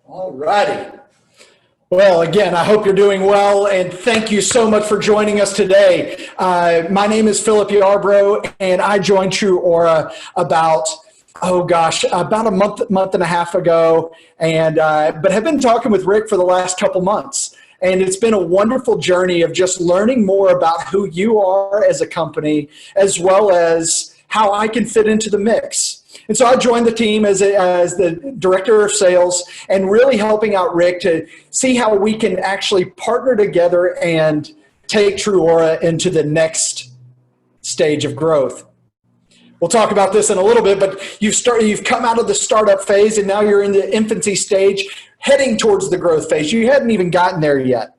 All righty. Well, again, I hope you're doing well, and thank you so much for joining us today. My name is Phillip Yarbrough, and I joined TrūAura about a month and a half ago, but have been talking with Rick for the last couple months. And it's been a wonderful journey of just learning more about who you are as a company, as well as how I can fit into the mix. And so I joined the team as the director of sales and really helping out Rick to see how we can actually partner together and take TrūAura into the next stage of growth. We'll talk about this in a little bit, but you've come out of the startup phase and now you're in the infancy stage, heading towards the growth phase. You hadn't even gotten there yet.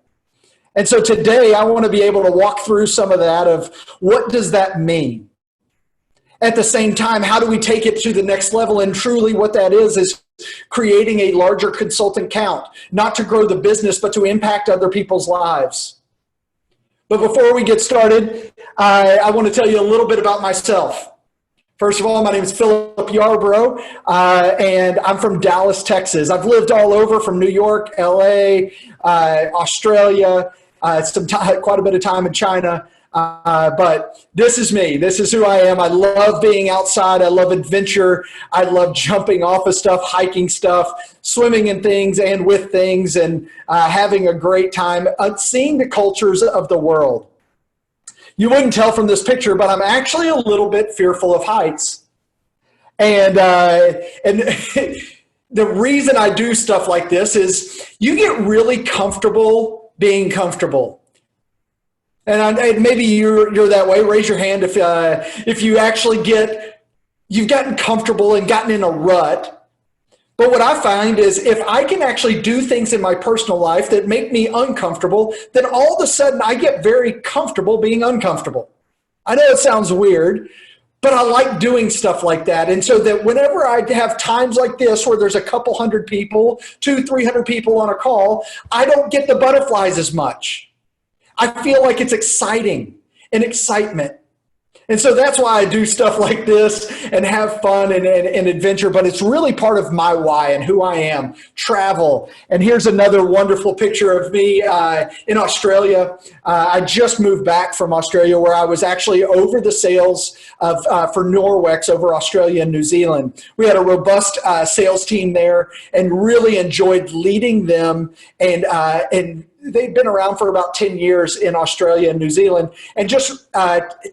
And so today I want to be able to walk through some of that of what does that mean? At the same time, how do we take it to the next level? And truly what that is creating a larger consultant count, not to grow the business, but to impact other people's lives. But before we get started, I want to tell you a little bit about myself. First of all, my name is Phillip Yarbrough, and I'm from Dallas, Texas. I've lived all over from New York, LA, Australia, quite a bit of time in China. But this is me. This is who I am. I love being outside. I love adventure. I love jumping off of stuff, hiking stuff, swimming in things and with things, and having a great time, seeing the cultures of the world. You wouldn't tell from this picture, but I'm actually a little bit fearful of heights. And the reason I do stuff like this is you get really comfortable being comfortable. And maybe you're that way. Raise your hand if you actually you've gotten comfortable and gotten in a rut. But what I find is if I can actually do things in my personal life that make me uncomfortable, then all of a sudden I get very comfortable being uncomfortable. I know it sounds weird, but I like doing stuff like that. And so that whenever I have times like this where there's a couple hundred people, 200-300 people on a call, I don't get the butterflies as much. I feel like it's exciting and excitement. And so that's why I do stuff like this and have fun and adventure, but it's really part of my why and who I am, travel. And here's another wonderful picture of me in Australia. I just moved back from Australia where I was actually over the sales for Norwex over Australia and New Zealand. We had a robust sales team there and really enjoyed leading them and they've been around for about 10 years in Australia and New Zealand and just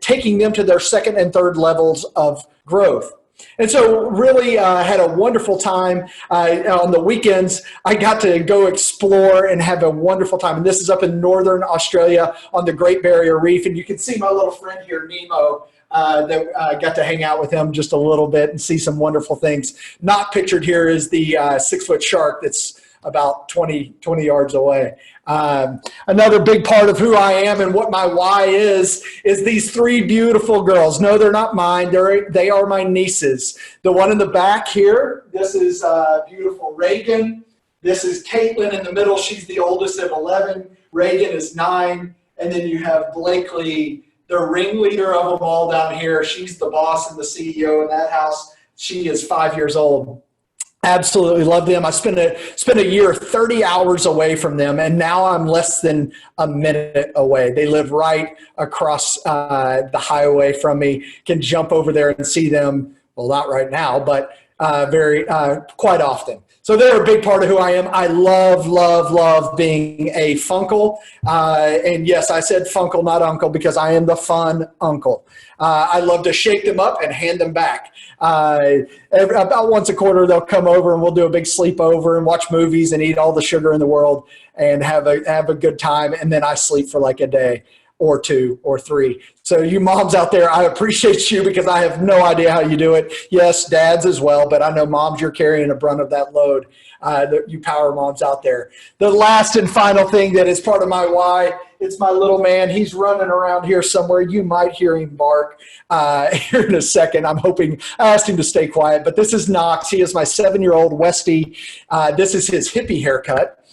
taking them to their second and third levels of growth. And so really had a wonderful time. On the weekends, I got to go explore and have a wonderful time. And this is up in northern Australia on the Great Barrier Reef. And you can see my little friend here, Nemo, that I got to hang out with him just a little bit and see some wonderful things. Not pictured here is the 6-foot shark that's about 20 yards away. Another big part of who I am and what my why is these three beautiful girls. No, they're not mine. They are my nieces. The one in the back here, this is beautiful Reagan. This is Caitlin in the middle. She's the oldest of 11. Reagan is 9. And then you have Blakely, the ringleader of them all down here. She's the boss and the CEO in that house. She is 5 years old. Absolutely love them. I spent a year 30 hours away from them, and now I'm less than a minute away. They live right across the highway from me. Can jump over there and see them. Well, not right now, but quite often. So they're a big part of who I am. I love being a funkle. And yes, I said funkle, not uncle, because I am the fun uncle. I love to shake them up and hand them back. About once a quarter, they'll come over and we'll do a big sleepover and watch movies and eat all the sugar in the world and have a good time. And then I sleep for like a day or 2 or 3. So you moms out there, I appreciate you because I have no idea how you do it. Yes, dads as well, but I know moms, you're carrying the brunt of that load. You power moms out there. The last and final thing that is part of my why, it's my little man. He's running around here somewhere. You might hear him bark here in a second. I'm hoping, I asked him to stay quiet, but this is Knox. He is my 7-year-old Westie. This is his hippie haircut.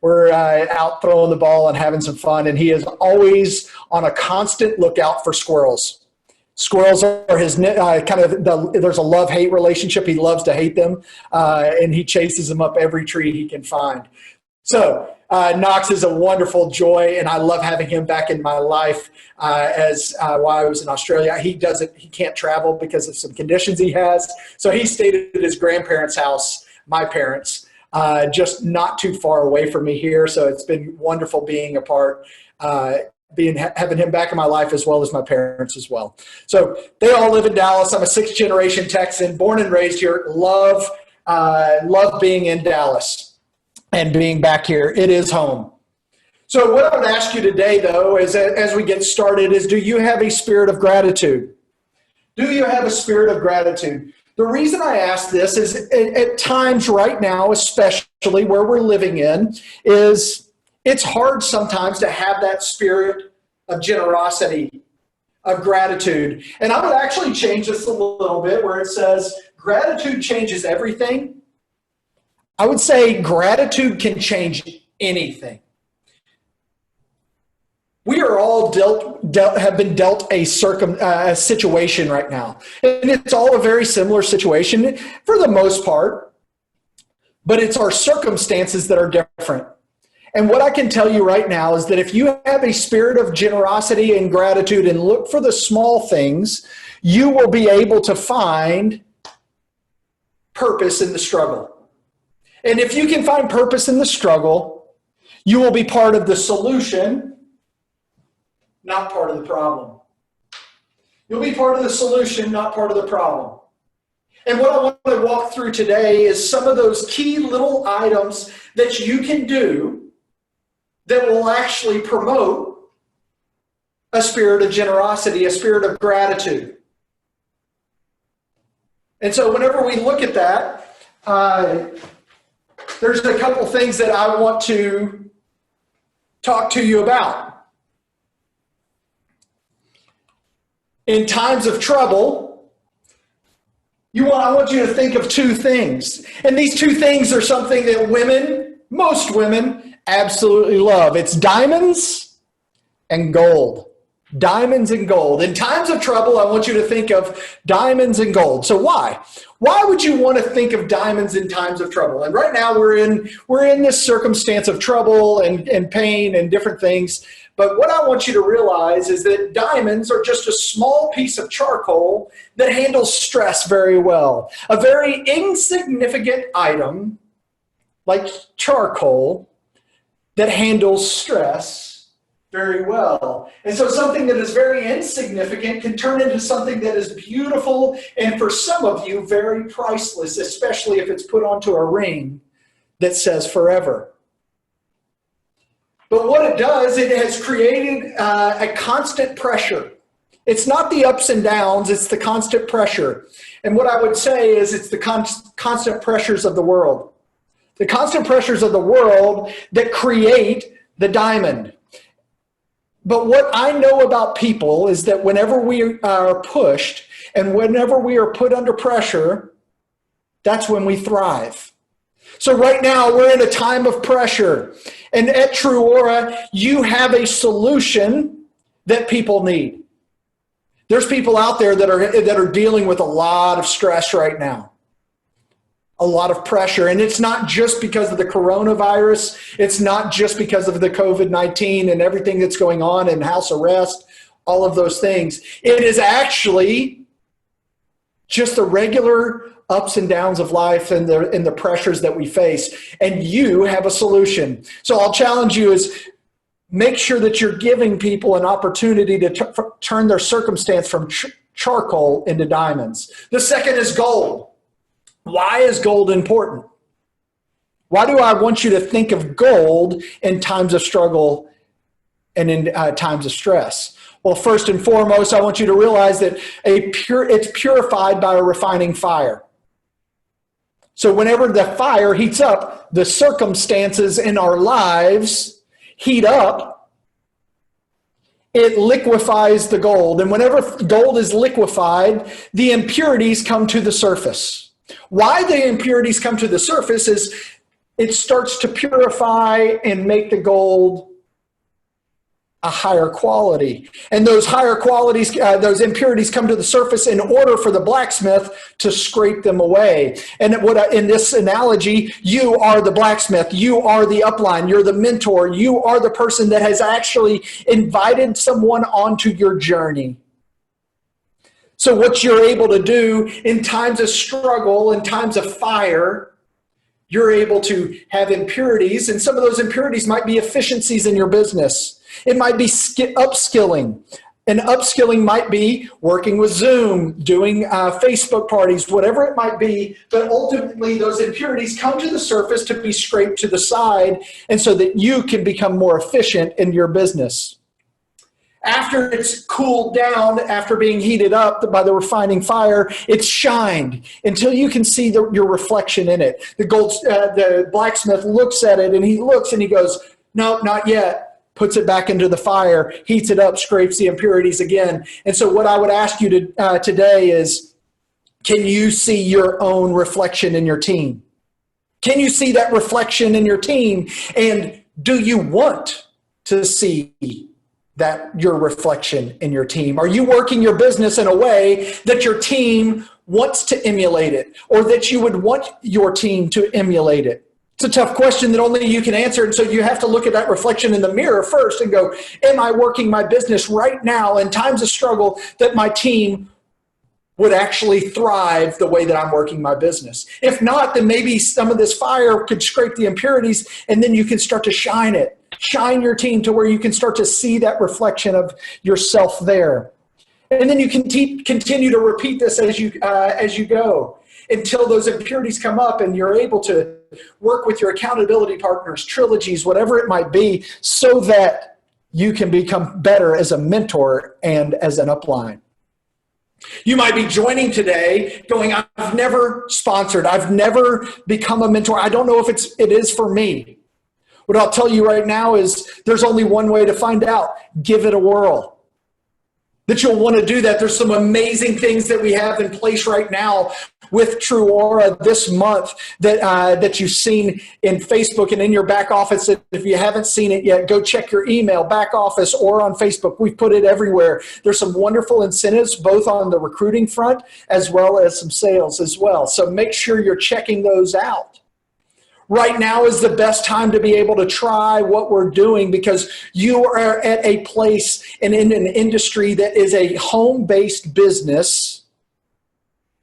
We're out throwing the ball and having some fun, and he is always on a constant lookout for squirrels. Squirrels are his there's a love-hate relationship. He loves to hate them, and he chases them up every tree he can find. So Knox is a wonderful joy, and I love having him back in my life. While I was in Australia, he can't travel because of some conditions he has. So he stayed at his grandparents' house, my parents, just not too far away from me here. So it's been wonderful being a part, having him back in my life, as well as my parents as well. So they all live in Dallas. I'm a 6th generation Texan, born and raised here. Love being in Dallas and being back here. It is home. So what I would ask you today, though, is as we get started, is do you have a spirit of gratitude? Do you have a spirit of gratitude? The reason I ask this is at times right now, especially where we're living in, is it's hard sometimes to have that spirit of generosity, of gratitude. And I would actually change this a little bit where it says gratitude changes everything. I would say gratitude can change anything. We are all have been dealt a situation right now. And it's all a very similar situation for the most part, but it's our circumstances that are different. And what I can tell you right now is that if you have a spirit of generosity and gratitude and look for the small things, you will be able to find purpose in the struggle. And if you can find purpose in the struggle, you will be part of the solution, not part of the problem. You'll be part of the solution, not part of the problem. And what I want to walk through today is some of those key little items that you can do that will actually promote a spirit of generosity, a spirit of gratitude. And so whenever we look at that, there's a couple things that I want to talk to you about. In times of trouble, I want you to think of 2 things. And these 2 things are something that most women, absolutely love. It's diamonds and gold. Diamonds and gold. In times of trouble, I want you to think of diamonds and gold. So why? Why would you want to think of diamonds in times of trouble? And right now we're in this circumstance of trouble and pain and different things. But what I want you to realize is that diamonds are just a small piece of charcoal that handles stress very well. A very insignificant item like charcoal that handles stress very well. And so something that is very insignificant can turn into something that is beautiful and for some of you very priceless, especially if it's put onto a ring that says forever. But what it does, it has created a constant pressure. It's not the ups and downs, it's the constant pressure. And what I would say is it's the constant pressures of the world. The constant pressures of the world that create the diamond. But what I know about people is that whenever we are pushed and whenever we are put under pressure, that's when we thrive. So right now we're in a time of pressure. And at TrūAura, you have a solution that people need. There's people out there that are dealing with a lot of stress right now. A lot of pressure. And it's not just because of the coronavirus. It's not just because of the COVID-19 and everything that's going on and house arrest, all of those things. It is actually just the regular ups and downs of life and the pressures that we face. And you have a solution. So I'll challenge you is make sure that you're giving people an opportunity to turn their circumstance from charcoal into diamonds. The second is gold. Why is gold important? Why do I want you to think of gold in times of struggle and in times of stress? Well, first and foremost, I want you to realize that it's purified by a refining fire. So whenever the fire heats up, the circumstances in our lives heat up, it liquefies the gold. And whenever gold is liquefied, the impurities come to the surface. Why the impurities come to the surface is it starts to purify and make the gold a higher quality. And those higher qualities, those impurities come to the surface in order for the blacksmith to scrape them away. And in this analogy, you are the blacksmith, you are the upline, you're the mentor, you are the person that has actually invited someone onto your journey. So what you're able to do in times of struggle, in times of fire, you're able to have impurities, and some of those impurities might be efficiencies in your business. It might be upskilling. And upskilling might be working with Zoom, doing Facebook parties, whatever it might be. But ultimately, those impurities come to the surface to be scraped to the side, and so that you can become more efficient in your business. After it's cooled down, after being heated up by the refining fire, it's shined until you can see your reflection in it. The blacksmith looks at it, and he looks and he goes, no, not yet. Puts it back into the fire, heats it up, scrapes the impurities again. And so what I would ask you today is, can you see your own reflection in your team? Can you see that reflection in your team? And do you want to see your reflection in your team? Are you working your business in a way that your team wants to emulate it, or that you would want your team to emulate it? It's a tough question that only you can answer. And so you have to look at that reflection in the mirror first and go, am I working my business right now in times of struggle that my team would actually thrive the way that I'm working my business? If not, then maybe some of this fire could scrape the impurities, and then you can start to shine it. Shine your team to where you can start to see that reflection of yourself there. And then you can continue to repeat this as you go, until those impurities come up and you're able to work with your accountability partners, trilogies, whatever it might be, so that you can become better as a mentor and as an upline. You might be joining today going, I've never sponsored, I've never become a mentor. I don't know if it is for me. What I'll tell you right now is there's only one way to find out. Give it a whirl. That you'll want to do that. There's some amazing things that we have in place right now with TrūAura this month that you've seen in Facebook and in your back office. If you haven't seen it yet, go check your email, back office, or on Facebook. We've put it everywhere. There's some wonderful incentives, both on the recruiting front as well as some sales as well. So make sure you're checking those out. Right now is the best time to be able to try what we're doing, because you are at a place and in an industry that is a home-based business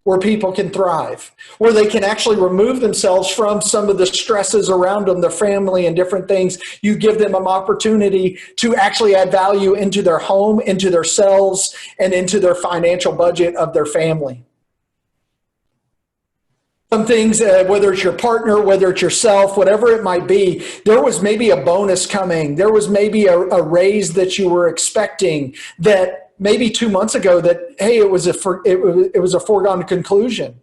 where people can thrive, where they can actually remove themselves from some of the stresses around them, their family and different things. You give them an opportunity to actually add value into their home, into their selves, and into their financial budget of their family. Some things, whether it's your partner, whether it's yourself, whatever it might be, there was maybe a bonus coming. There was maybe a raise that you were expecting that maybe 2 months ago that, hey, it was a foregone conclusion.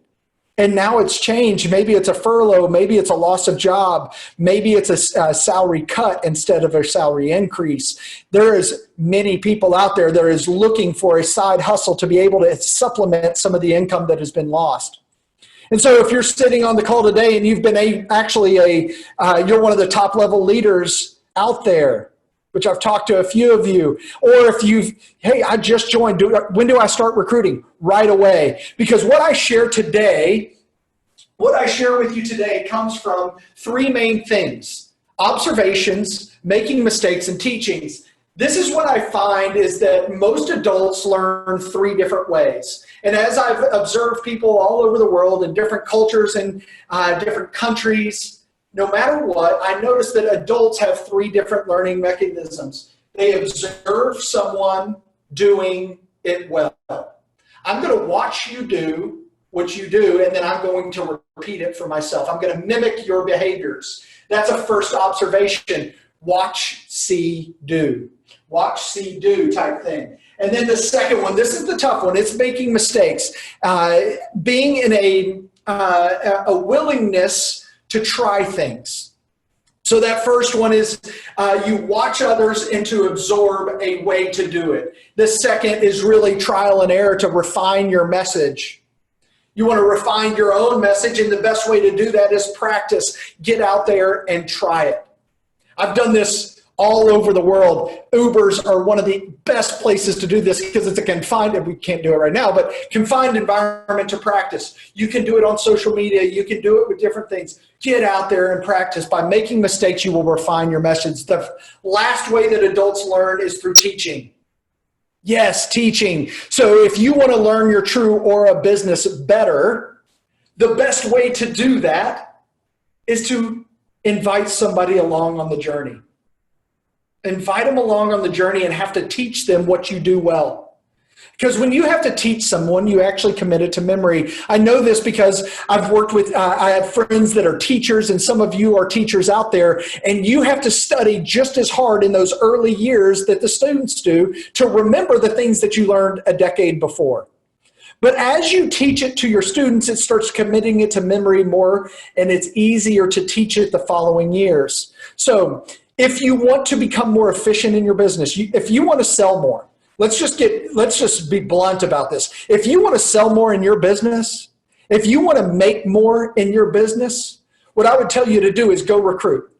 And now it's changed. Maybe it's a furlough. Maybe it's a loss of job. Maybe it's a salary cut instead of a salary increase. There is many people out there that is looking for a side hustle to be able to supplement some of the income that has been lost. And so if you're sitting on the call today and you've been you're one of the top level leaders out there, which I've talked to a few of you, or if hey, I just joined, when do I start recruiting? Right away. Because what I share with you today comes from three main things: observations, making mistakes, and teachings. This is what I find is that most adults learn three different ways. And as I've observed people all over the world in different cultures and different countries, no matter what, I notice that adults have three different learning mechanisms. They observe someone doing it well. I'm going to watch you do what you do, and then I'm going to repeat it for myself. I'm going to mimic your behaviors. That's a first observation. Watch, see, do. Watch, see, do type thing. And then the second one, this is the tough one, it's making mistakes. Being in a willingness to try things. So that first one is you watch others and to absorb a way to do it. The second is really trial and error to refine your message. You want to refine your own message, and the best way to do that is practice. Get out there and try it. I've done this all over the world. Ubers are one of the best places to do this because it's a confined, and we can't do it right now, but confined environment to practice. You can do it on social media. You can do it with different things. Get out there and practice. By making mistakes, you will refine your message. The last way that adults learn is through teaching. Yes, teaching. So if you want to learn your TrūAura business better, the best way to do that is to invite somebody along on the journey. Invite them along on the journey and have to teach them what you do well. Because when you have to teach someone, you actually commit it to memory. I know this because I've worked with, I have friends that are teachers, and some of you are teachers out there, and you have to study just as hard in those early years that the students do to remember the things that you learned a decade before. But as you teach it to your students, it starts committing it to memory more, and it's easier to teach it the following years. So if you want to become more efficient in your business, if you want to sell more, let's just be blunt about this. If you want to sell more in your business, if you want to make more in your business, what I would tell you to do is go recruit.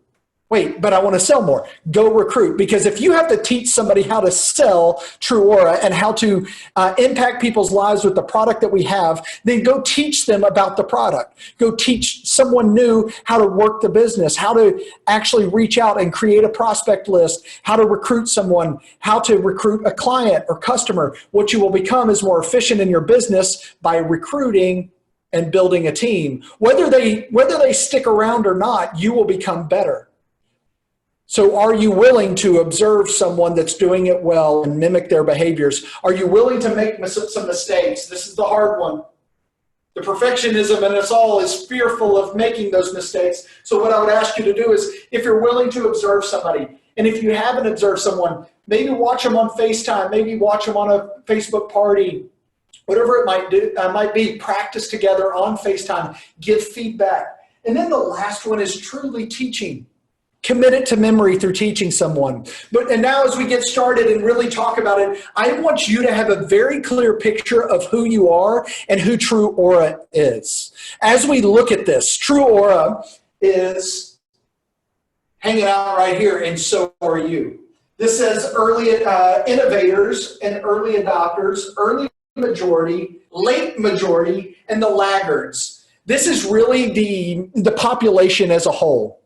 Wait, but I want to sell more. Go recruit. Because if you have to teach somebody how to sell TrūAura and how to impact people's lives with the product that we have, then go teach them about the product. Go teach someone new how to work the business, how to actually reach out and create a prospect list, how to recruit someone, how to recruit a client or customer. What you will become is more efficient in your business by recruiting and building a team. Whether they stick around or not, you will become better. So are you willing to observe someone that's doing it well and mimic their behaviors? Are you willing to make some mistakes? This is the hard one. The perfectionism in us all is fearful of making those mistakes. So what I would ask you to do is, if you're willing to observe somebody, and if you haven't observed someone, maybe watch them on FaceTime, maybe watch them on a Facebook party, whatever it might be, practice together on FaceTime, give feedback. And then the last one is truly teaching. Commit it to memory through teaching someone. And now as we get started and really talk about it, I want you to have a very clear picture of who you are and who TrūAura is. As we look at this, TrūAura is hanging out right here, and so are you. This says early innovators and early adopters, early majority, late majority, and the laggards. This is really the population as a whole.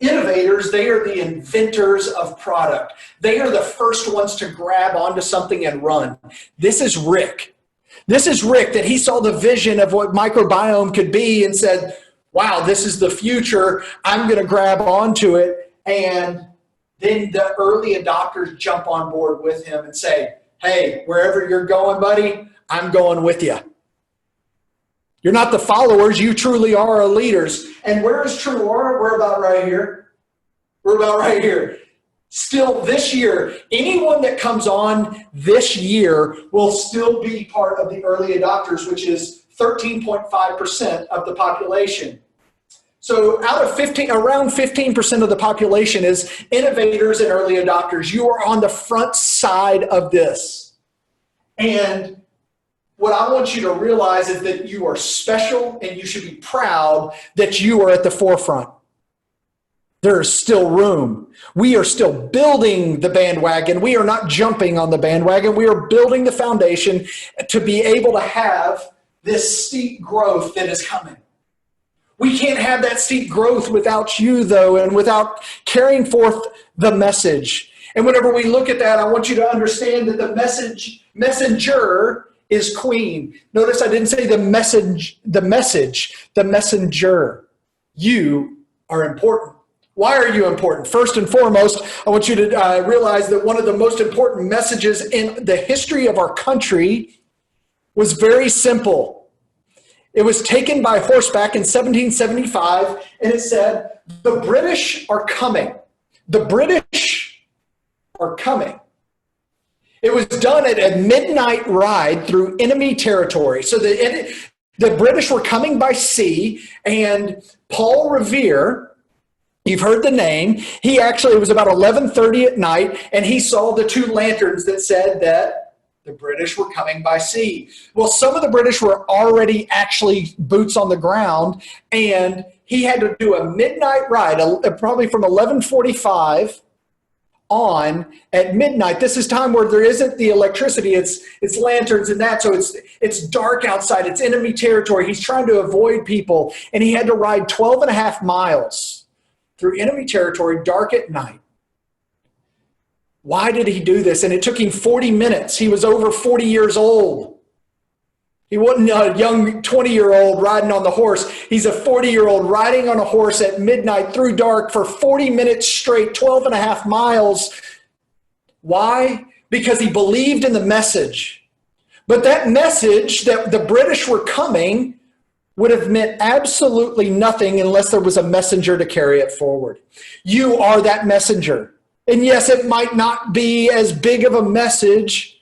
Innovators, they are the inventors of product. They are the first ones to grab onto something and run. This is Rick. This is Rick, that he saw the vision of what microbiome could be and said, wow, this is the future. I'm going to grab onto it. And then the early adopters jump on board with him and say, hey, wherever you're going, buddy, I'm going with you. You're not the followers, you truly are leaders. And where is TrūAura? We're about right here. We're about right here. Still this year, anyone that comes on this year will still be part of the early adopters, which is 13.5% of the population. So out of around 15% of the population is innovators and early adopters. You are on the front side of this. And what I want you to realize is that you are special, and you should be proud that you are at the forefront. There is still room. We are still building the bandwagon. We are not jumping on the bandwagon. We are building the foundation to be able to have this steep growth that is coming. We can't have that steep growth without you, though, and without carrying forth the message. And whenever we look at that, I want you to understand that the messenger is queen. Notice I didn't say the messenger. You are important. Why are you important? First and foremost, I want you to realize that one of the most important messages in the history of our country was very simple. It was taken by horseback in 1775, and it said, the British are coming. The British are coming. It was done at a midnight ride through enemy territory. So the British were coming by sea, and Paul Revere, you've heard the name, it was about 11:30 at night, and he saw the two lanterns that said that the British were coming by sea. Well, some of the British were already actually boots on the ground, and he had to do a midnight ride, probably from 11:45 on at midnight. This is time where there isn't the electricity. It's lanterns and that. So it's dark outside. It's enemy territory. He's trying to avoid people. And he had to ride 12 and a half miles through enemy territory, dark at night. Why did he do this? And it took him 40 minutes. He was over 40 years old. He wasn't a young 20-year-old riding on the horse. He's a 40-year-old riding on a horse at midnight through dark for 40 minutes straight, 12 and a half miles. Why? Because he believed in the message. But that message that the British were coming would have meant absolutely nothing unless there was a messenger to carry it forward. You are that messenger. And yes, it might not be as big of a message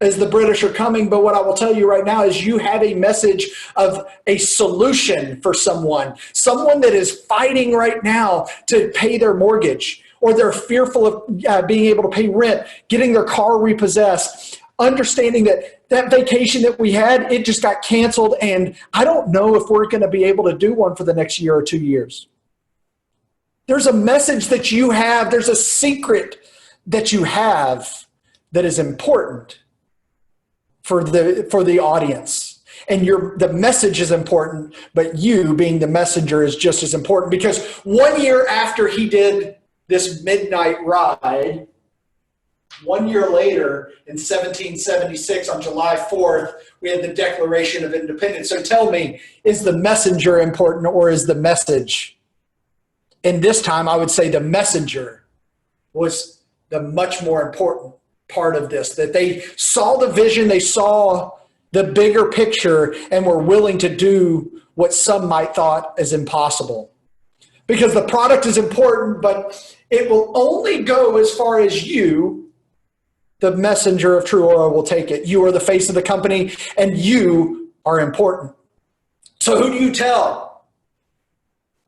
as the British are coming, but what I will tell you right now is you have a message of a solution for someone that is fighting right now to pay their mortgage, or they're fearful of being able to pay rent, getting their car repossessed, understanding that vacation that we had, it just got canceled, and I don't know if we're going to be able to do one for the next year or 2 years. There's a message that you have. There's a secret that you have that is important for the audience. And the message is important, but you being the messenger is just as important, because 1 year after he did this midnight ride, 1 year later in 1776 on July 4th, we had the Declaration of Independence. So tell me, is the messenger important or is the message? And this time, I would say the messenger was the much more important part of this, that they saw the vision, they saw the bigger picture, and were willing to do what some might thought is impossible. Because the product is important, but it will only go as far as you, the messenger of TrūAura, will take it. You are the face of the company, and you are important. So who do you tell?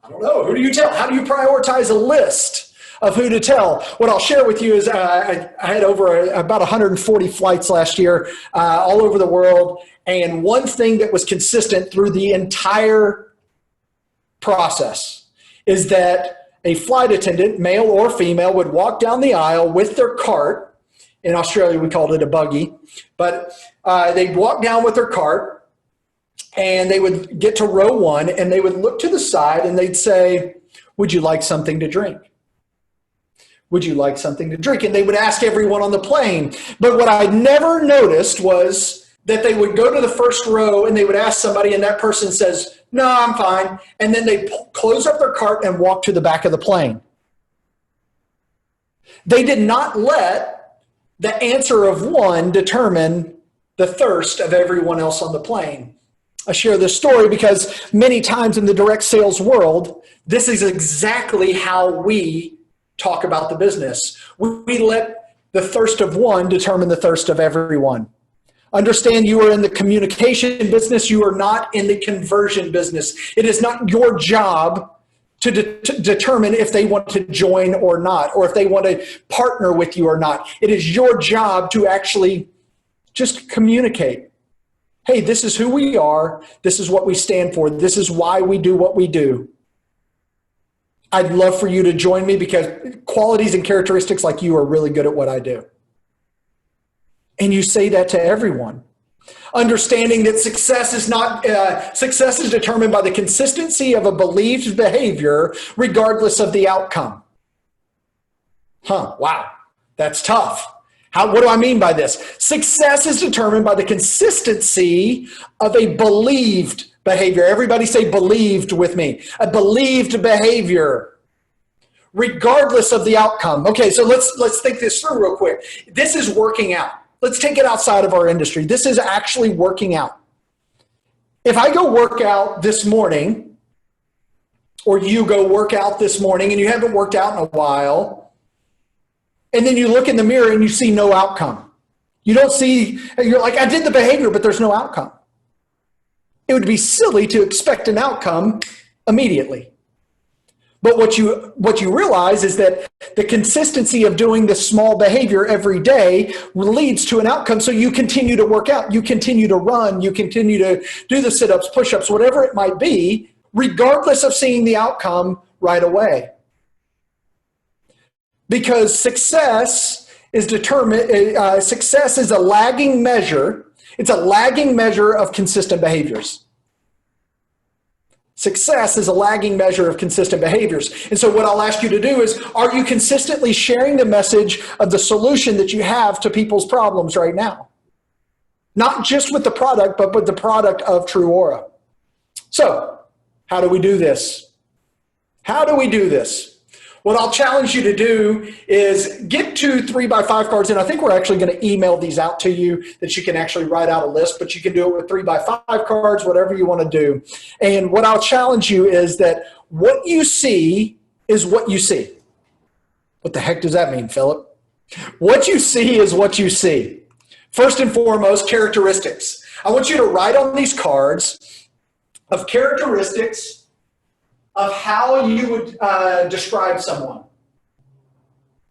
I don't know. Who do you tell? How do you prioritize a list of who to tell? What I'll share with you is I had about 140 flights last year all over the world. And one thing that was consistent through the entire process is that a flight attendant, male or female, would walk down the aisle with their cart. In Australia, we called it a buggy. But they'd walk down with their cart. And they would get to row one, and they would look to the side, and they'd say, would you like something to drink? Would you like something to drink? And they would ask everyone on the plane. But what I never noticed was that they would go to the first row, and they would ask somebody, and that person says, no, I'm fine. And then they close up their cart and walk to the back of the plane. They did not let the answer of one determine the thirst of everyone else on the plane. I share this story because many times in the direct sales world, this is exactly how we talk about the business. We let the thirst of one determine the thirst of everyone. Understand, you are in the communication business. You are not in the conversion business. It is not your job to determine if they want to join or not, or if they want to partner with you or not. It is your job to actually just communicate. Hey, this is who we are. This is what we stand for. This is why we do what we do. I'd love for you to join me because qualities and characteristics like you are really good at what I do. And you say that to everyone. Understanding that success is determined by the consistency of a believed behavior regardless of the outcome. Wow, that's tough. What do I mean by this? Success is determined by the consistency of a believed behavior. Everybody say believed with me. A believed behavior, regardless of the outcome. Okay, so let's think this through real quick. This is working out. Let's take it outside of our industry. This is actually working out. If I go work out this morning, or you go work out this morning and you haven't worked out in a while, and then you look in the mirror and you see no outcome. You don't see, you're like, I did the behavior, but there's no outcome. It would be silly to expect an outcome immediately. But what you realize is that the consistency of doing this small behavior every day leads to an outcome. So you continue to work out, you continue to run, you continue to do the sit-ups, push-ups, whatever it might be, regardless of seeing the outcome right away. Because success is success is a lagging measure. It's a lagging measure of consistent behaviors. Success is a lagging measure of consistent behaviors. And so what I'll ask you to do is, are you consistently sharing the message of the solution that you have to people's problems right now? Not just with the product, but with the product of TrūAura. So how do we do this? How do we do this? What I'll challenge you to do is get 2 3x5 cards, and I think we're actually going to email these out to you that you can actually write out a list, but you can do it with 3x5 cards, whatever you want to do. And what I'll challenge you is that what you see is what you see. What the heck does that mean, Philip? What you see is what you see. First and foremost, characteristics. I want you to write on these cards of characteristics of how you would describe someone.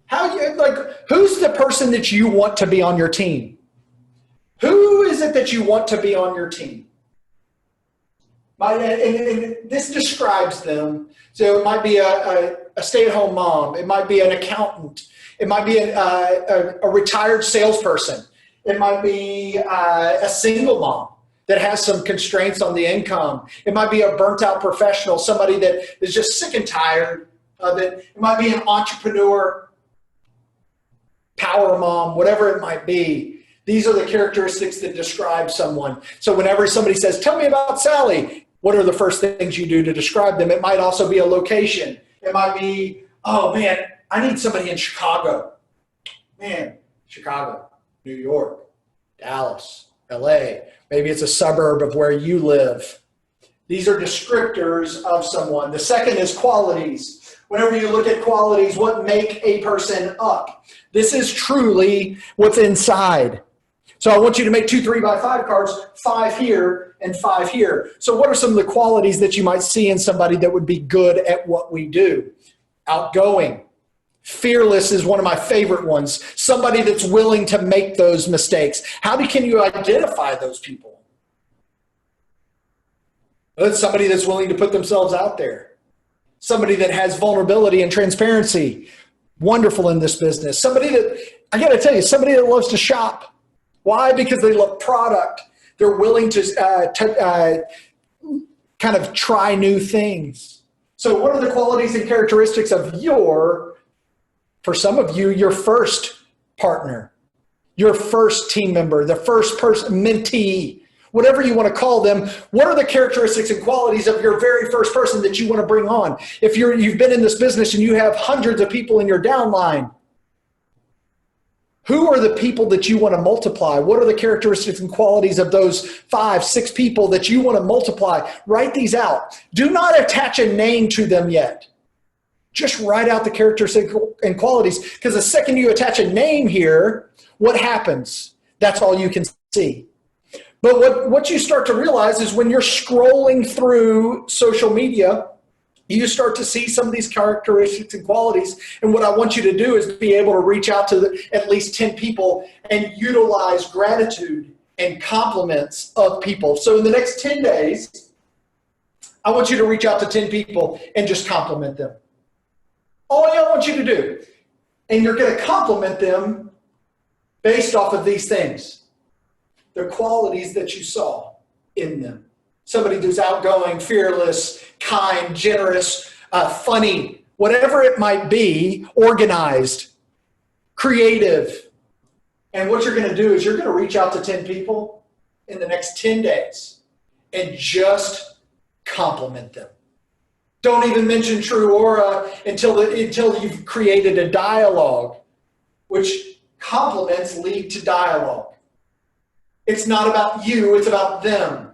Who's the person that you want to be on your team? Who is it that you want to be on your team? And this describes them. So it might be a stay-at-home mom. It might be an accountant. It might be a retired salesperson. It might be a single mom that has some constraints on the income. It might be a burnt out professional, somebody that is just sick and tired of it. It might be an entrepreneur, power mom, whatever it might be. These are the characteristics that describe someone. So whenever somebody says, tell me about Sally, what are the first things you do to describe them? It might also be a location. It might be, oh man, I need somebody in Chicago. Man, Chicago, New York, Dallas, LA. Maybe it's a suburb of where you live. These are descriptors of someone. The second is qualities. Whenever you look at qualities, what make a person up? This is truly what's inside. So I want you to make 2 3x5 cards, 5 here and 5 here. So what are some of the qualities that you might see in somebody that would be good at what we do? Outgoing. Fearless is one of my favorite ones. Somebody that's willing to make those mistakes. Can you identify those people? It's somebody that's willing to put themselves out there. Somebody that has vulnerability and transparency. Wonderful in this business. Somebody that, I got to tell you, somebody that loves to shop. Why? Because they love product. They're willing to kind of try new things. So what are the qualities and characteristics of for some of you, your first partner, your first team member, the first person, mentee, whatever you want to call them? What are the characteristics and qualities of your very first person that you want to bring on? If you've been in this business and you have hundreds of people in your downline, who are the people that you want to multiply? What are the characteristics and qualities of those 5, 6 people that you want to multiply? Write these out. Do not attach a name to them yet. Just write out the characteristics and qualities, because the second you attach a name here, what happens? That's all you can see. But what you start to realize is when you're scrolling through social media, you start to see some of these characteristics and qualities. And what I want you to do is be able to reach out to at least 10 people and utilize gratitude and compliments of people. So in the next 10 days, I want you to reach out to 10 people and just compliment them. All I want you to do. And you're going to compliment them based off of these things. The qualities that you saw in them. Somebody who's outgoing, fearless, kind, generous, funny, whatever it might be, organized, creative. And what you're going to do is you're going to reach out to 10 people in the next 10 days and just compliment them. Don't even mention TrūAura until you've created a dialogue, which compliments lead to dialogue. It's not about you, it's about them.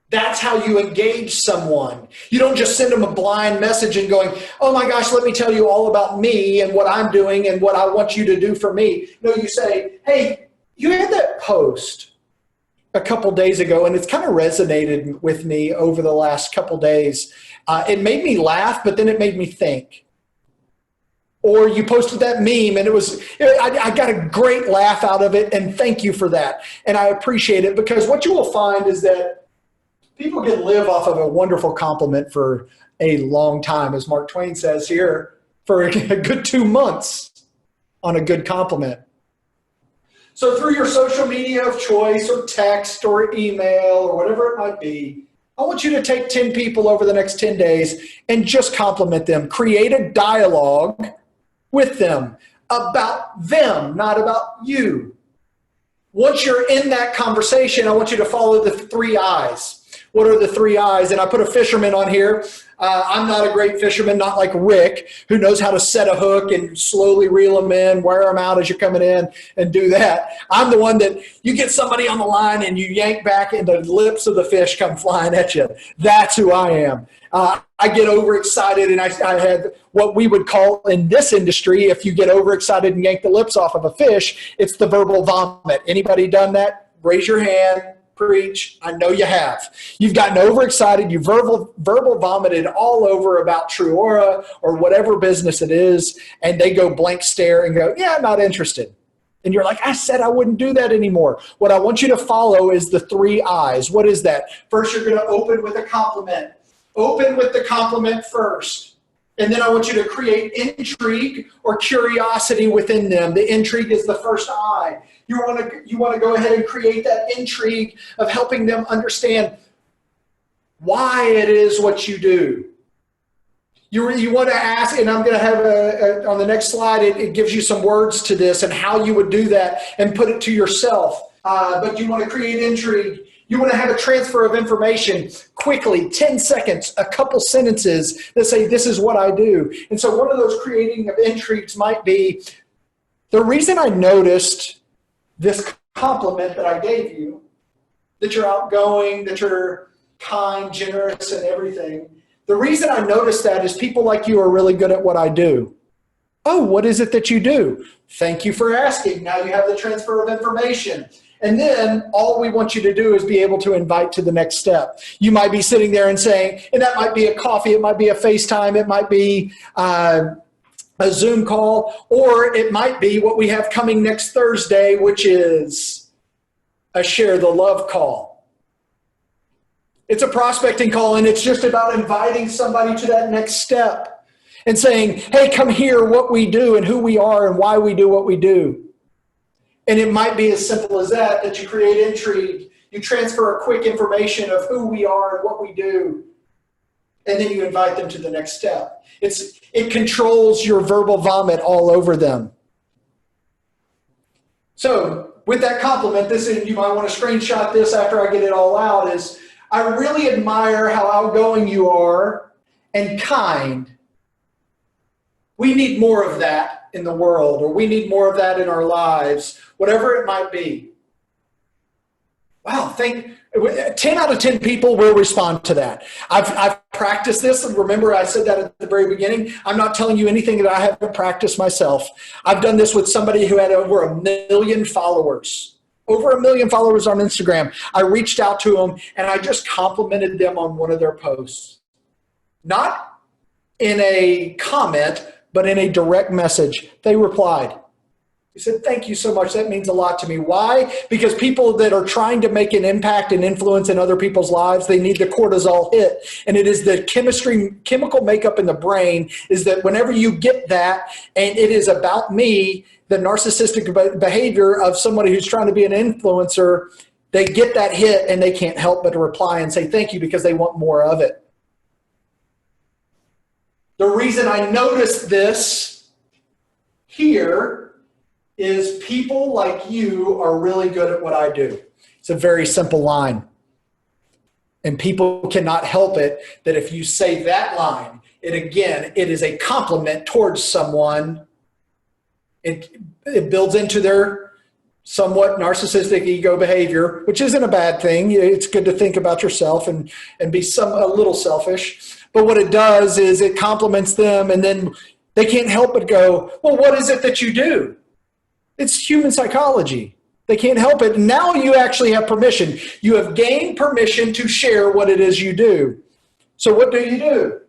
That's how you engage someone. You don't just send them a blind message and going, oh my gosh, let me tell you all about me and what I'm doing and what I want you to do for me. No, you say, hey, you had that post a couple days ago, and it's kind of resonated with me over the last couple days. It made me laugh, but then it made me think. Or you posted that meme, and I got a great laugh out of it, and thank you for that. And I appreciate it, because what you will find is that people can live off of a wonderful compliment for a long time. As Mark Twain says here, for a good 2 months on a good compliment. So through your social media of choice or text or email or whatever it might be, I want you to take 10 people over the next 10 days and just compliment them. Create a dialogue with them about them, not about you. Once you're in that conversation, I want you to follow the 3 I's. What are the 3 I's? And I put a fisherman on here. I'm not a great fisherman, not like Rick, who knows how to set a hook and slowly reel them in, wear them out as you're coming in, and do that. I'm the one that you get somebody on the line and you yank back and the lips of the fish come flying at you. That's who I am. I get overexcited, and I had what we would call in this industry, if you get overexcited and yank the lips off of a fish, it's the verbal vomit. Anybody done that? Raise your hand. Preach. I know you have. You've gotten overexcited. You verbal vomited all over about TrūAura or whatever business it is, and they go blank stare and go, yeah, I'm not interested. And you're like, I said I wouldn't do that anymore. What I want you to follow is the 3 I's. What is that? First, you're going to open with a compliment. Open with the compliment first. And then I want you to create intrigue or curiosity within them. The intrigue is the first I. You want to go ahead and create that intrigue of helping them understand why it is what you do. You want to ask, and I'm going to have on the next slide, it gives you some words to this and how you would do that and put it to yourself. But you want to create intrigue. You want to have a transfer of information quickly, 10 seconds, a couple sentences that say, this is what I do. And so one of those creating of intrigues might be, the reason I noticed this compliment that I gave you, that you're outgoing, that you're kind, generous, and everything, the reason I noticed that is people like you are really good at what I do. Oh, what is it that you do? Thank you for asking. Now you have the transfer of information. And then all we want you to do is be able to invite to the next step. You might be sitting there and saying, and that might be a coffee, it might be a FaceTime, it might be a Zoom call, or it might be what we have coming next Thursday, which is a Share the Love call. It's a prospecting call, and it's just about inviting somebody to that next step and saying, hey, come hear what we do and who we are and why we do what we do. And it might be as simple as that you create intrigue. You transfer a quick information of who we are and what we do, and then you invite them to the next step. It controls your verbal vomit all over them. So with that compliment, and you might want to screenshot this after I get it all out, is I really admire how outgoing you are and kind. We need more of that in the world, or we need more of that in our lives, whatever it might be. Wow, 10 out of 10 people will respond to that. I've practiced this, and remember I said that at the very beginning. I'm not telling you anything that I haven't practiced myself. I've done this with somebody who had over 1 million followers. Over 1 million followers on Instagram. I reached out to them, and I just complimented them on one of their posts. Not in a comment, but in a direct message. They replied. He said, thank you so much. That means a lot to me. Why? Because people that are trying to make an impact and influence in other people's lives, they need the cortisol hit. And it is the chemical makeup in the brain is that whenever you get that, and it is about me, the narcissistic behavior of somebody who's trying to be an influencer, they get that hit and they can't help but to reply and say thank you because they want more of it. The reason I noticed this here is people like you are really good at what I do. It's a very simple line. And people cannot help it that if you say that line, it is a compliment towards someone. It builds into their somewhat narcissistic ego behavior, which isn't a bad thing. It's good to think about yourself and be a little selfish. But what it does is it compliments them, and then they can't help but go, well, what is it that you do? It's human psychology. They can't help it. Now you actually have permission. You have gained permission to share what it is you do. So what do?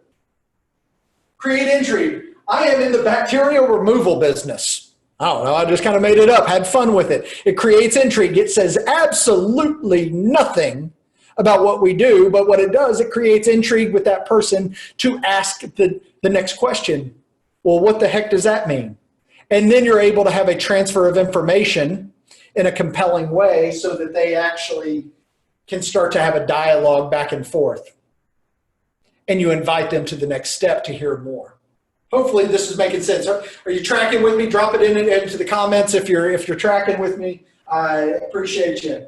Create intrigue. I am in the bacterial removal business. I don't know. I just kind of made it up, had fun with it. It creates intrigue. It says absolutely nothing about what we do, but what it does, it creates intrigue with that person to ask the next question. Well, what the heck does that mean? And then you're able to have a transfer of information in a compelling way so that they actually can start to have a dialogue back and forth. And you invite them to the next step to hear more. Hopefully this is making sense. Are you tracking with me? Drop it into the comments if you're tracking with me. I appreciate you.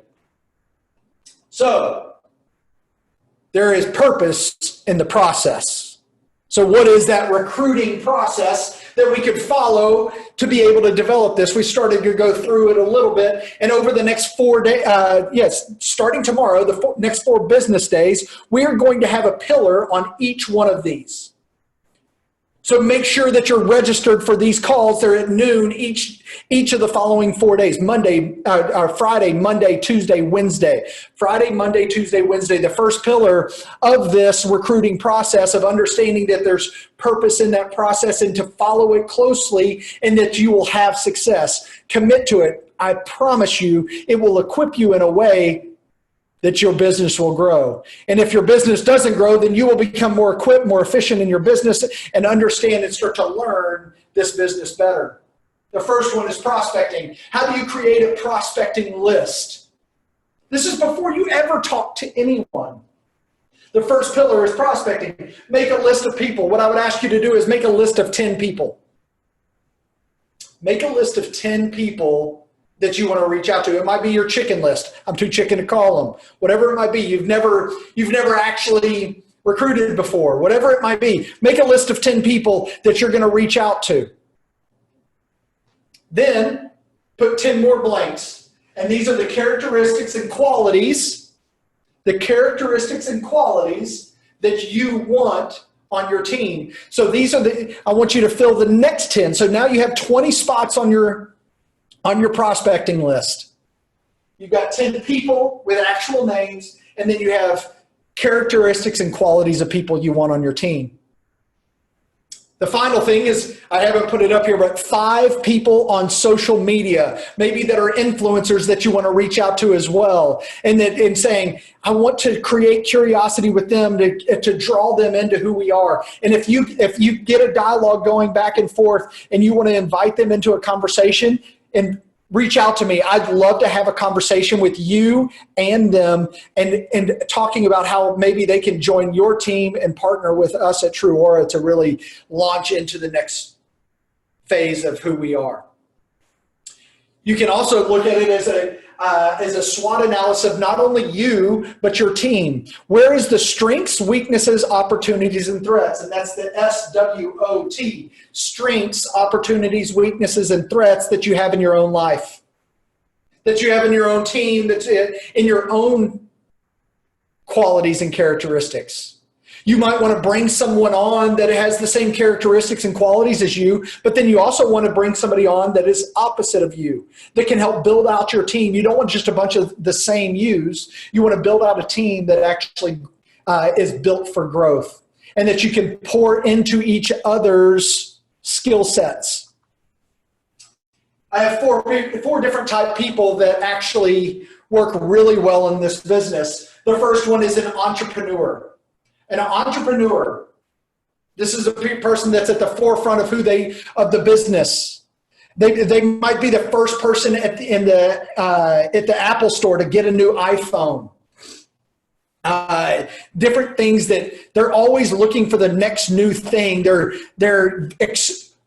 So there is purpose in the process. So what is that recruiting process that we could follow to be able to develop this? We started to go through it a little bit, and over the next 4 days, starting tomorrow, the next 4 business days, we are going to have a pillar on each one of these. So make sure that you're registered for these calls. They're at noon each of the following 4 days, Friday, Monday, Tuesday, Wednesday. Friday, Monday, Tuesday, Wednesday. The first pillar of this recruiting process of understanding that there's purpose in that process and to follow it closely and that you will have success. Commit to it. I promise you, it will equip you in a way that your business will grow. And if your business doesn't grow, then you will become more equipped, more efficient in your business and understand and start to learn this business better. The first one is prospecting. How do you create a prospecting list? This is before you ever talk to anyone. The first pillar is prospecting. Make a list of people. What I would ask you to do is make a list of 10 people. Make a list of 10 people that you want to reach out to. It might be your chicken list. I'm too chicken to call them. Whatever it might be. You've never actually recruited before. Whatever it might be. Make a list of 10 people that you're going to reach out to. Then put 10 more blanks. And these are the characteristics and qualities. The characteristics and qualities that you want on your team. So these are I want you to fill the next 10. So now you have 20 spots on your prospecting list. You've got 10 people with actual names, and then you have characteristics and qualities of people you want on your team. The final thing is, I haven't put it up here, but 5 people on social media, maybe that are influencers that you want to reach out to as well. And saying, I want to create curiosity with them to draw them into who we are. And if you get a dialogue going back and forth and you want to invite them into a conversation, and reach out to me. I'd love to have a conversation with you and them and talking about how maybe they can join your team and partner with us at TrūAura to really launch into the next phase of who we are. You can also look at it as a SWOT analysis of not only you, but your team. Where is the strengths, weaknesses, opportunities, and threats? And that's the SWOT. Strengths, opportunities, weaknesses, and threats that you have in your own life, that you have in your own team, that's in your own qualities and characteristics. You might want to bring someone on that has the same characteristics and qualities as you, but then you also want to bring somebody on that is opposite of you, that can help build out your team. You don't want just a bunch of the same yous. You want to build out a team that actually is built for growth and that you can pour into each other's skill sets. I have four different type people that actually work really well in this business. The first one is an entrepreneur. An entrepreneur, this is a person that's at the forefront of of the business. They might be the first person at the Apple store to get a new iPhone. Different things that they're always looking for the next new thing. They're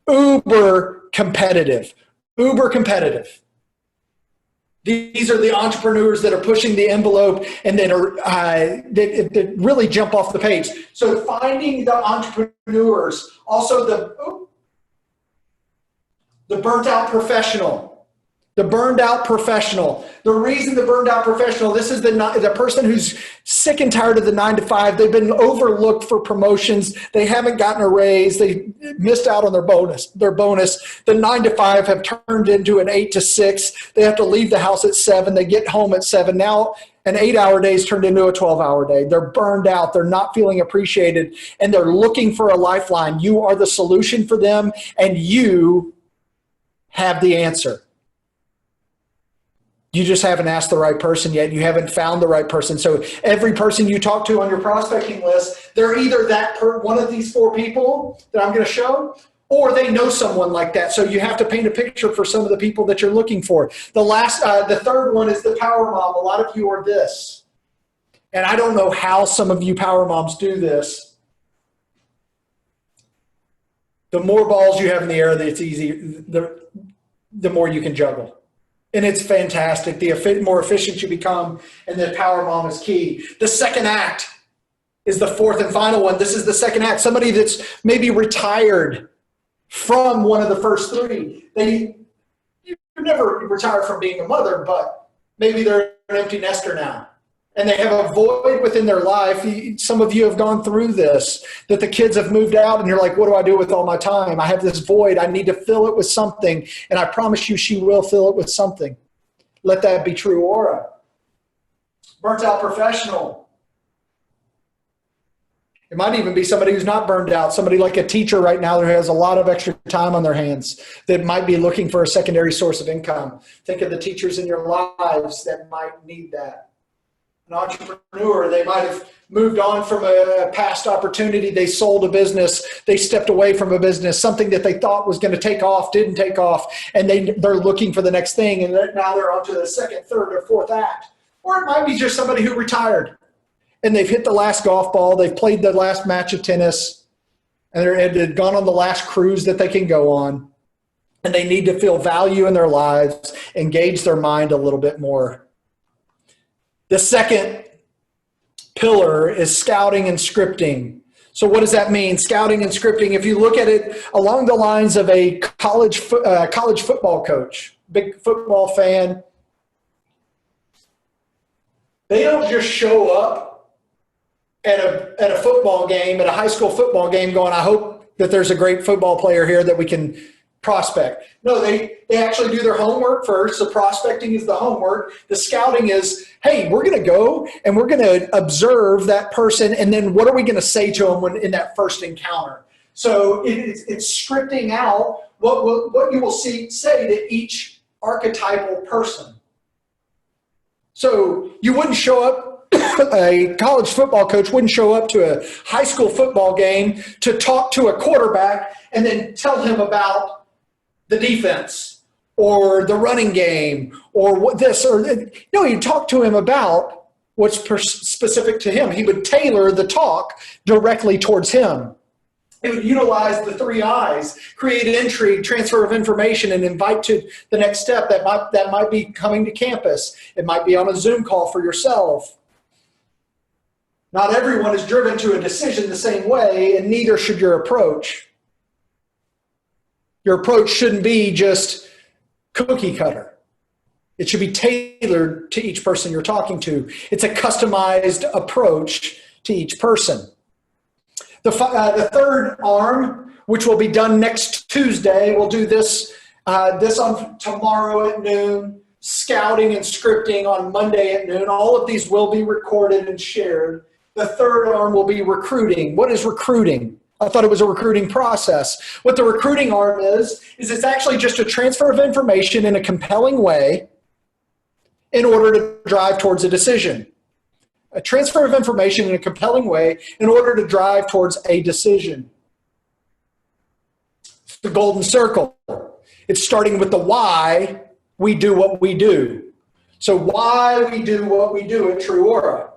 uber competitive. These are the entrepreneurs that are pushing the envelope and that are that really jump off the page. So finding the entrepreneurs, also the burnt out professional. The burned out professional. The reason the burned out professional, this is the person who's sick and tired of the 9 to 5. They've been overlooked for promotions. They haven't gotten a raise. They missed out on their bonus. The 9 to 5 have turned into an 8 to 6. They have to leave the house at 7. They get home at 7. Now an 8-hour day is turned into a 12-hour day. They're burned out. They're not feeling appreciated, and they're looking for a lifeline. You are the solution for them, and you have the answer. You just haven't asked the right person yet. You haven't found the right person. So every person you talk to on your prospecting list, they're either one of these 4 people that I'm going to show, or they know someone like that. So you have to paint a picture for some of the people that you're looking for. The third one is the power mom. A lot of you are this. And I don't know how some of you power moms do this. The more balls you have in the air, it's easy, the more you can juggle. And it's fantastic. The more efficient you become, and the power mom is key. The second act is the fourth and final one. This is the second act. Somebody that's maybe retired from one of the first three. You're never retired from being a mother, but maybe they're an empty nester now. And they have a void within their life. Some of you have gone through this, that the kids have moved out and you're like, what do I do with all my time? I have this void. I need to fill it with something. And I promise you, she will fill it with something. Let that be TrūAura. Burnt out professional. It might even be somebody who's not burned out, somebody like a teacher right now who has a lot of extra time on their hands that might be looking for a secondary source of income. Think of the teachers in your lives that might need that. An entrepreneur, they might have moved on from a past opportunity. They sold a business. They stepped away from a business, something that they thought was going to take off, didn't take off, and they're looking for the next thing, and now they're on to the second, third, or fourth act. Or it might be just somebody who retired, and they've hit the last golf ball, they've played the last match of tennis, and they've gone on the last cruise that they can go on, and they need to feel value in their lives, engage their mind a little bit more. The second pillar is scouting and scripting. So what does that mean? Scouting and scripting. If you look at it along the lines of a college football coach, big football fan, they don't just show up at a football game, at a high school football game going, I hope that there's a great football player here that we can prospect. No, they actually do their homework first. The prospecting is the homework. The scouting is, hey, we're going to go and we're going to observe that person, and then what are we going to say to them in that first encounter? So it's scripting out what you will say to each archetypal person. So you wouldn't show up, a college football coach wouldn't show up to a high school football game to talk to a quarterback and then tell him about the defense or the running game or what this or that. No, you talk to him about what's specific to him. He would tailor the talk directly towards him. He would utilize the 3 I's, create intrigue, transfer of information, and invite to the next step. That might be coming to campus. It might be on a Zoom call for yourself. Not everyone is driven to a decision the same way, and neither should your approach. Your approach shouldn't be just cookie cutter. It should be tailored to each person you're talking to. It's a customized approach to each person. The third arm, which will be done next Tuesday, we'll do this on tomorrow at noon, scouting and scripting on Monday at noon. All of these will be recorded and shared. The third arm will be recruiting. What is recruiting? I thought it was a recruiting process. What the recruiting arm is it's actually just a transfer of information in a compelling way in order to drive towards a decision. A transfer of information in a compelling way in order to drive towards a decision. It's the golden circle. It's starting with the why we do what we do. So why we do what we do at TrūAura.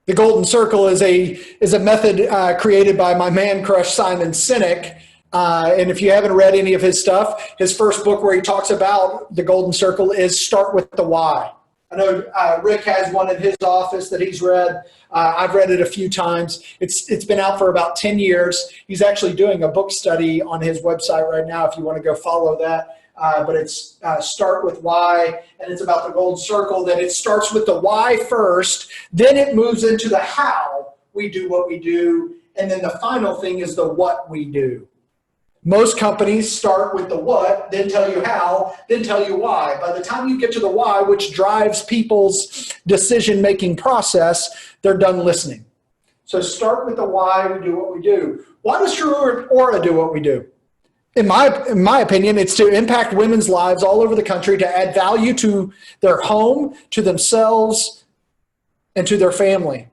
The golden circle is a method created by my man crush Simon Sinek. And if you haven't read any of his stuff, his first book where he talks about the golden circle is Start with the Why. I know Rick has one in his office that he's read. I've read it a few times. It's been out for about 10 years. He's actually doing a book study on his website right now if you want to go follow that. But it's Start with Why, and it's about the golden circle, that it starts with the why first, then it moves into the how we do what we do, and then the final thing is the what we do. Most companies start with the what, then tell you how, then tell you why. By the time you get to the why, which drives people's decision-making process, they're done listening. So start with the why we do what we do. Why does TrūAura do what we do? In my opinion, it's to impact women's lives all over the country, to add value to their home, to themselves, and to their family.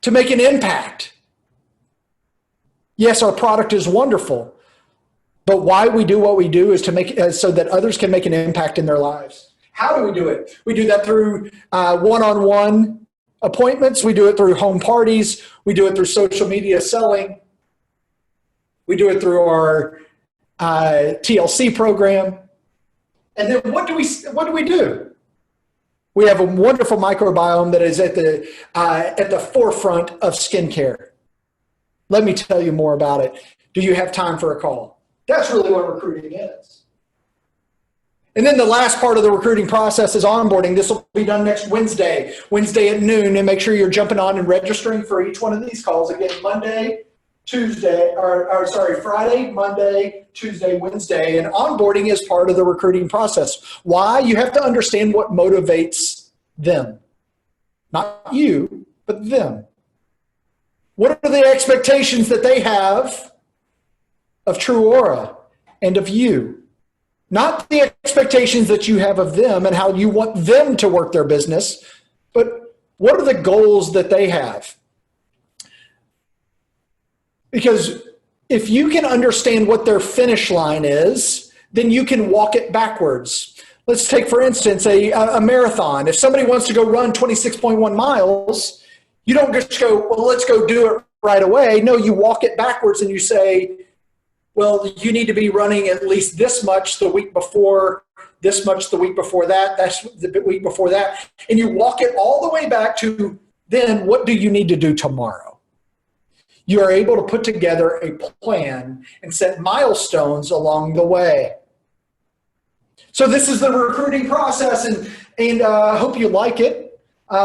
To make an impact. Yes, our product is wonderful, but why we do what we do is to make so that others can make an impact in their lives. How do we do it? We do that through one-on-one appointments. We do it through home parties. We do it through social media selling. We do it through our TLC program. And then what do we do? We have a wonderful microbiome that is at the forefront of skincare. Let me tell you more about it. Do you have time for a call? That's really what recruiting is. And then the last part of the recruiting process is onboarding. This will be done next Wednesday at noon, and make sure you're jumping on and registering for each one of these calls. Again, Friday, Monday, Tuesday, Wednesday. And onboarding is part of the recruiting process. Why? You have to understand what motivates them. Not you, but them. What are the expectations that they have of TrūAura and of you? Not the expectations that you have of them and how you want them to work their business, but what are the goals that they have? Because if you can understand what their finish line is, then you can walk it backwards. Let's take, for instance, a marathon. If somebody wants to go run 26.1 miles, you don't just go, well, let's go do it right away. No, you walk it backwards and you say, well, you need to be running at least this much the week before, this much the week before that, that's the week before that. And you walk it all the way back to then what do you need to do tomorrow? You are able to put together a plan and set milestones along the way. So this is the recruiting process, and I hope you like it.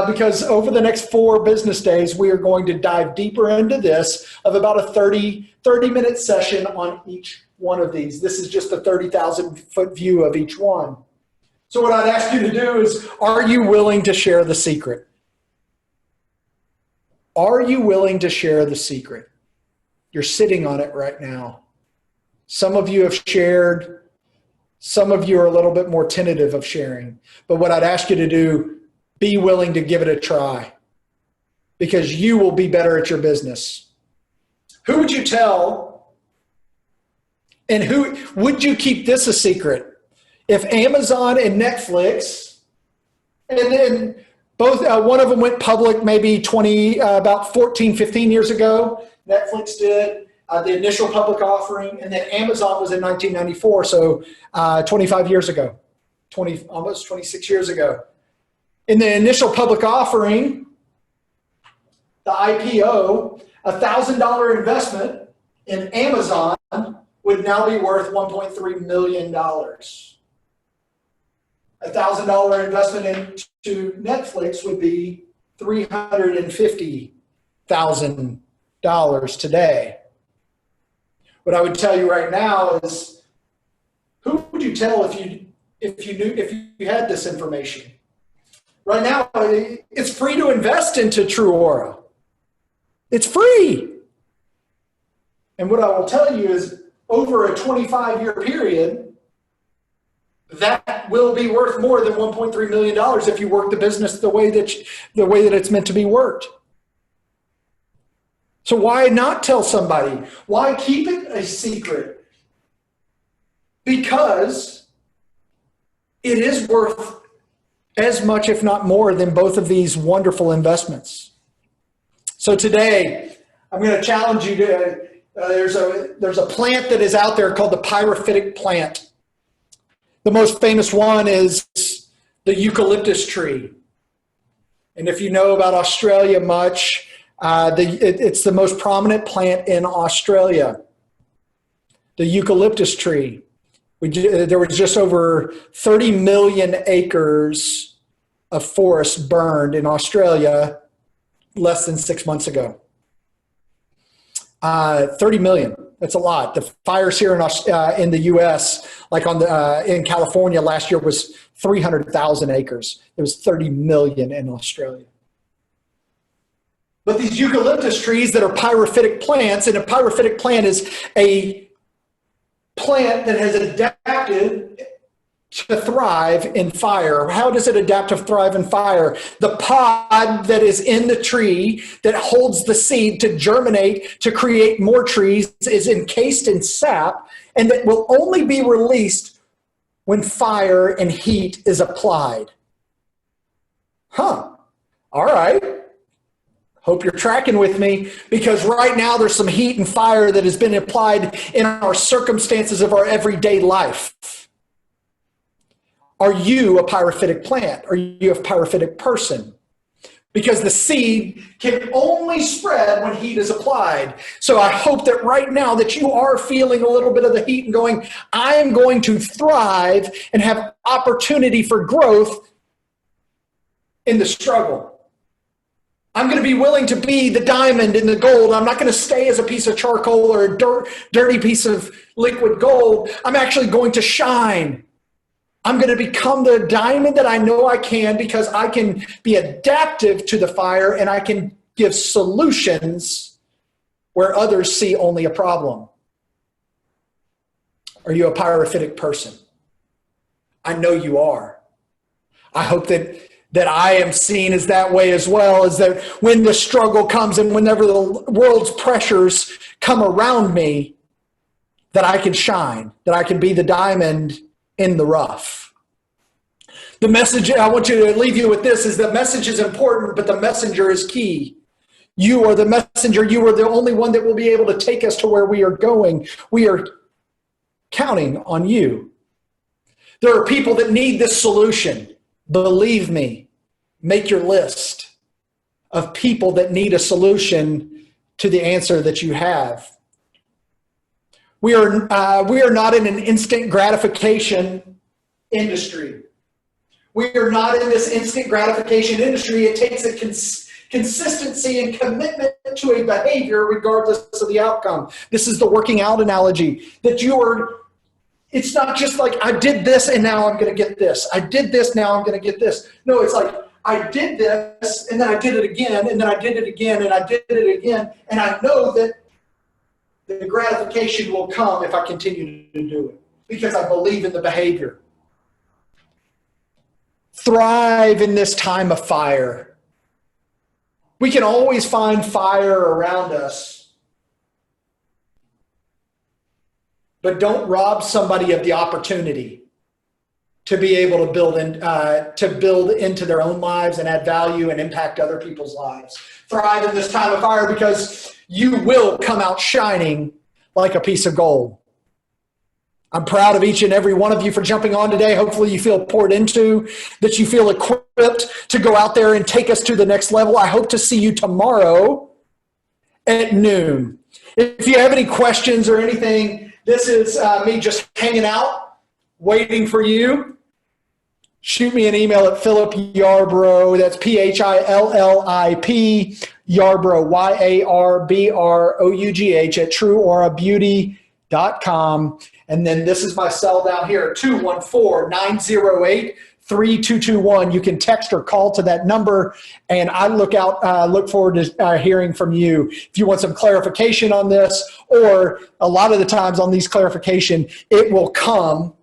Because over the next 4 business days, we are going to dive deeper into this of about a 30-minute session on each one of these. This is just a 30,000-foot view of each one. So what I'd ask you to do is, are you willing to share the secret? Are you willing to share the secret? You're sitting on it right now. Some of you have shared. Some of you are a little bit more tentative of sharing. But what I'd ask you to do, be willing to give it a try, because you will be better at your business. Who would you tell, and who would you keep this a secret? If Amazon and Netflix, and then both, one of them went public maybe about 14, 15 years ago. Netflix did the initial public offering, and then Amazon was in 1994, so 25 years ago, almost 26 years ago. In the initial public offering, the IPO, $1,000 investment in Amazon would now be worth $1.3 million. $1,000 investment into Netflix would be $350,000 today. What I would tell you right now is, who would you tell if you had this information? Right now, it's free to invest into TrūAura. It's free. And what I will tell you is, over a 25-year period, that will be worth more than $1.3 million if you work the business the way that it's meant to be worked. So why not tell somebody? Why keep it a secret? Because it is worth as much, if not more, than both of these wonderful investments. So today, I'm going to challenge you to, there's a plant that is out there called the PyroFidic Plant. The most famous one is the eucalyptus tree. And if you know about Australia much, it's the most prominent plant in Australia, the eucalyptus tree. There was just over 30 million acres of forest burned in Australia less than 6 months ago. 30 million, that's a lot. The fires here in the U.S., like in California last year, was 300,000 acres. It was 30 million in Australia. But these eucalyptus trees that are pyrophytic plants, and a pyrophytic plant is a plant that has adapted to thrive in fire? How does it adapt to thrive in fire? The pod that is in the tree that holds the seed to germinate, to create more trees, is encased in sap, and that will only be released when fire and heat is applied. All right. Hope you're tracking with me, because right now there's some heat and fire that has been applied in our circumstances of our everyday life. Are you a pyrophytic plant? Are you a pyrophytic person? Because the seed can only spread when heat is applied. So I hope that right now that you are feeling a little bit of the heat and going, I am going to thrive and have opportunity for growth in the struggle. I'm going to be willing to be the diamond in the gold. I'm not going to stay as a piece of charcoal or a dirty piece of liquid gold. I'm actually going to shine. I'm going to become the diamond that I know I can, because I can be adaptive to the fire and I can give solutions where others see only a problem. Are you a pyrophytic person? I know you are. I hope that I am seen as that way as well, is that when the struggle comes and whenever the world's pressures come around me, that I can shine, that I can be the diamond in the rough. The message, I want you to leave you with this, is the message is important, but the messenger is key. You are the messenger. You are the only one that will be able to take us to where we are going. We are counting on you. There are people that need this solution. Believe me. Make your list of people that need a solution to the answer that you have. We are not in an instant gratification industry. We are not in this instant gratification industry. It takes a consistency and commitment to a behavior regardless of the outcome. This is the working out analogy, that it's not just like I did this and now I'm going to get this. I did this, now I'm going to get this. No, it's like I did this and then I did it again and then I did it again and I did it again. And I know that the gratification will come if I continue to do it, because I believe in the behavior. Thrive in this time of fire. We can always find fire around us, but don't rob somebody of the opportunity to be able to build into their own lives and add value and impact other people's lives. Thrive in this time of fire, because you will come out shining like a piece of gold. I'm proud of each and every one of you for jumping on today. Hopefully you feel poured into, that you feel equipped to go out there and take us to the next level. I hope to see you tomorrow at noon. If you have any questions or anything, this is me just hanging out, waiting for you. Shoot me an email at Phillip Yarbrough. That's Phillip, Yarbrough, Yarbrough at TrūAuraBeauty.com. And then this is my cell down here, 214-908-3221. You can text or call to that number, and I look forward to hearing from you. If you want some clarification on this, or a lot of the times on these clarification, it will come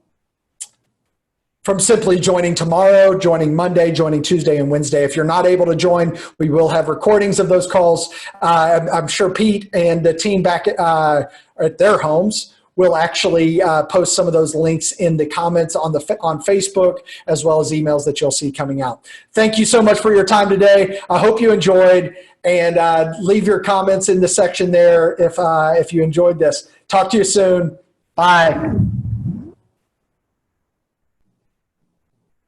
from simply joining tomorrow, joining Monday, joining Tuesday and Wednesday. If you're not able to join, we will have recordings of those calls. I'm sure Pete and the team back at their homes will actually post some of those links in the comments on Facebook, as well as emails that you'll see coming out. Thank you so much for your time today. I hope you enjoyed, and leave your comments in the section there if you enjoyed this. Talk to you soon. Bye.